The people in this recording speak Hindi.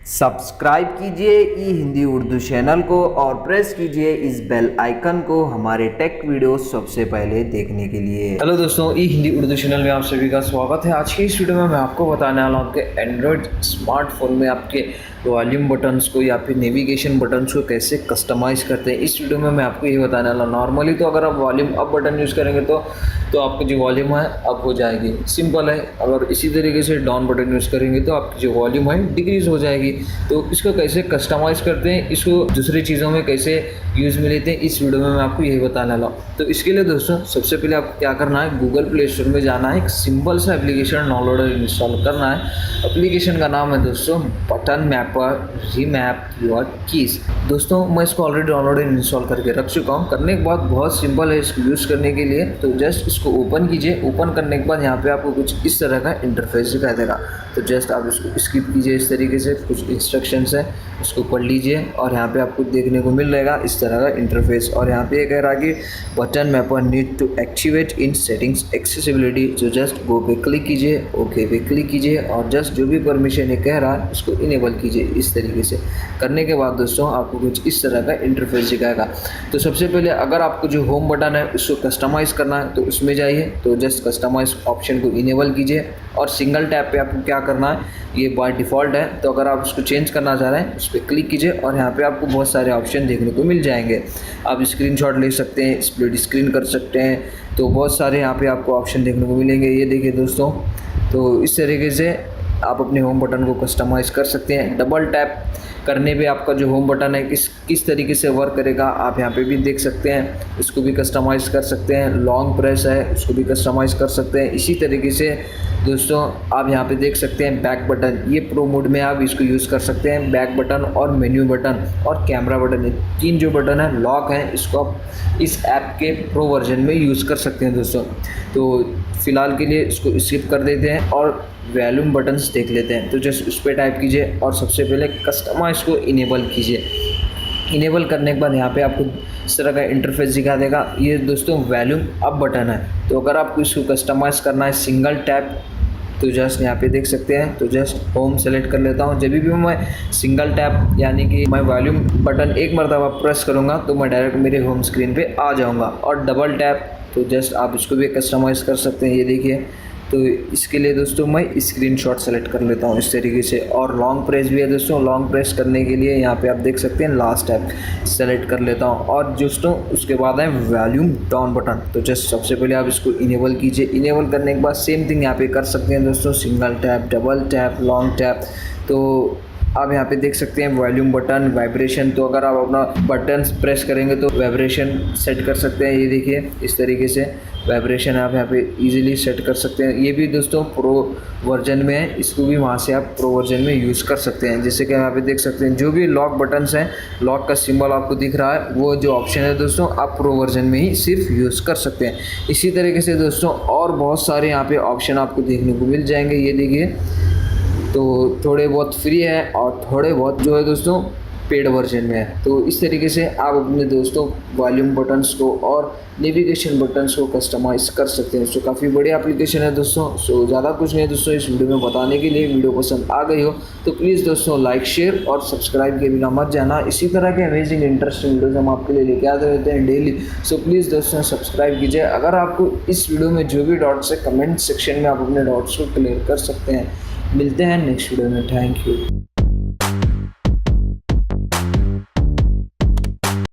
सब्सक्राइब कीजिए ई हिंदी उर्दू चैनल को और प्रेस कीजिए इस बेल आइकन को हमारे टेक वीडियो सबसे पहले देखने के लिए। हेलो दोस्तों, ई हिंदी उर्दू चैनल में आप सभी का स्वागत है। आज की इस वीडियो में मैं आपको बताने वाला हूँ आपके एंड्रॉयड स्मार्टफोन में आपके वॉल्यूम बटन्स को या फिर नेविगेशन बटन्स को कैसे कस्टमाइज करते हैं। इस वीडियो में मैं आपको ये बताने वाला हूँ। नॉर्मली तो अगर आप वॉल्यूम अप बटन यूज़ करेंगे तो आपकी जो वॉल्यूम है अप हो जाएगी, सिंपल है। अगर इसी तरीके से डाउन बटन यूज़ करेंगे तो आपकी जो वॉल्यूम है डिक्रीज़ हो जाएगी। तो इसको कैसे कस्टमाइज़ करते हैं, इसको दूसरी चीज़ों में कैसे यूज़ में लेते हैं, इस वीडियो में मैं आपको यही बताने वाला हूँ। तो इसके लिए दोस्तों सबसे पहले आपको क्या करना है, गूगल प्ले स्टोर में जाना है, एक सिंपल सा एप्लीकेशन डाउनलोड और इंस्टॉल करना है। एप्लीकेशन का नाम है दोस्तों button mapper remap your keys. दोस्तों मैं इसको ऑलरेडी डाउनलोड और इंस्टॉल करके रख चुका हूँ। करने के बाद बहुत सिंपल है इसको यूज़ करने के लिए। तो जस्ट इसको ओपन कीजिए। ओपन करने के बाद यहाँ पे आपको कुछ इस तरह का इंटरफेस दिखाई देगा। तो जस्ट आप इसको स्किप कीजिए। इस तरीके से कुछ इंस्ट्रक्शंस है, उसको पढ़ लीजिए और यहाँ पे आपको देखने को मिल जाएगा इस तरह का इंटरफेस। और यहाँ पे कह रहा है कि button mapper need to activate in settings accessibility. तो जस्ट गो पे क्लिक कीजिए, ओके पे क्लिक कीजिए और जस्ट जो भी परमिशन ये कह रहा है उसको इनेबल कीजिए। इस तरीके से करने के बाद दोस्तों आपको कुछ इस तरह का इंटरफेस दिखाएगा। तो सबसे पहले अगर आपको जो होम बटन है उसको कस्टमाइज़ करना है तो उसमें जाइए। तो जस्ट कस्टमाइज ऑप्शन को इनेबल कीजिए और सिंगल टैप पे आपको क्या करना है, ये बाय डिफ़ॉल्ट है। तो अगर आप उसको चेंज करना चाह रहे हैं उस पर क्लिक कीजिए और यहाँ पे आपको बहुत सारे ऑप्शन देखने को मिल जाएंगे। आप स्क्रीनशॉट ले सकते हैं, स्प्लिट स्क्रीन कर सकते हैं। तो बहुत सारे यहाँ पे आपको ऑप्शन देखने को मिलेंगे। ये देखिए दोस्तों, तो इस तरीके से आप अपने होम बटन को कस्टमाइज़ कर सकते हैं। डबल टैप करने पे आपका जो होम बटन है किस तरीके से वर्क करेगा आप यहाँ पे भी देख सकते हैं। इसको भी कस्टमाइज़ कर सकते हैं। लॉन्ग प्रेस है उसको भी कस्टमाइज़ कर सकते हैं। इसी तरीके से दोस्तों आप यहाँ पे देख सकते हैं बैक बटन, ये प्रो मोड में आप इसको यूज़ कर सकते हैं। बैक बटन और मेन्यू बटन और कैमरा बटन, तीन जो बटन है लॉक है, इसको आप इस ऐप के प्रो वर्जन में यूज़ कर सकते हैं दोस्तों। तो फ़िलहाल के लिए इसको स्किप कर देते हैं और वॉल्यूम बटन्स देख लेते हैं। तो जस्ट उस पर टाइप कीजिए और सबसे पहले कस्टमाइज़ को इनेबल कीजिए। इनेबल करने के बाद यहाँ पे आपको इस तरह का इंटरफेस दिखा देगा। ये दोस्तों वॉल्यूम अप बटन है। तो अगर आपको इसको कस्टमाइज़ करना है सिंगल टैप तो जस्ट यहाँ पे देख सकते हैं। तो जस्ट होम सेलेक्ट कर लेता हूँ। जब भी मैं सिंगल टैप यानी कि मैं वॉल्यूम बटन एक मरतबा प्रेस करूँगा तो मैं डायरेक्ट मेरे होम स्क्रीन पे आ जाऊँगा। और डबल टैप तो जस्ट आप इसको भी कस्टमाइज़ कर सकते हैं। ये देखिए, तो इसके लिए दोस्तों मैं स्क्रीनशॉट सेलेक्ट कर लेता हूँ इस तरीके से। और लॉन्ग प्रेस भी है दोस्तों। लॉन्ग प्रेस करने के लिए यहाँ पे आप देख सकते हैं लास्ट टैप सेलेक्ट कर लेता हूँ। और दोस्तों उसके बाद है वॉल्यूम डाउन बटन। तो जस्ट सबसे पहले आप इसको इनेबल कीजिए। इनेबल करने के बाद सेम थिंग यहाँ पे कर सकते हैं दोस्तों, single tap, double tap, long tap. तो आप यहाँ पे देख सकते हैं वॉल्यूम बटन वाइब्रेशन। तो अगर आप अपना बटन प्रेस करेंगे तो वाइब्रेशन सेट कर सकते हैं। ये देखिए इस तरीके से वाइब्रेशन आप यहाँ पे इजीली सेट कर सकते हैं। ये भी दोस्तों प्रो वर्जन में है, इसको भी वहाँ से आप प्रो वर्जन में यूज़ कर सकते हैं। जैसे कि यहाँ पे देख सकते हैं जो भी लॉक बटन्स हैं, लॉक का सिंबल आपको दिख रहा है, वो जो ऑप्शन है दोस्तों आप प्रो वर्जन में ही सिर्फ यूज़ कर सकते हैं। इसी तरीके से दोस्तों और बहुत सारे यहाँ पे ऑप्शन आपको देखने को मिल जाएंगे। ये देखिए, तो थोड़े बहुत फ्री है और थोड़े बहुत जो है दोस्तों पेड वर्जन में है। तो इस तरीके से आप अपने दोस्तों वॉल्यूम बटन्स को और नेविगेशन बटन्स को कस्टमाइज़ कर सकते हैं। सो काफ़ी बड़ी एप्लीकेशन है दोस्तों। सो ज़्यादा कुछ नहीं दोस्तों इस वीडियो में बताने के लिए। वीडियो पसंद आ गई हो तो प्लीज़ दोस्तों लाइक, शेयर और सब्सक्राइब के बिना मत जाना। इसी तरह के अमेजिंग इंटरेस्टिंग वीडियोज़ हम आपके लिए लेके आते रहते हैं डेली। सो प्लीज़ दोस्तों सब्सक्राइब कीजिए। अगर आपको इस वीडियो में जो भी डाउट्स है कमेंट सेक्शन में आप अपने डाउट्स को क्लियर कर सकते हैं। मिलते हैं नेक्स्ट वीडियो में। Thank you.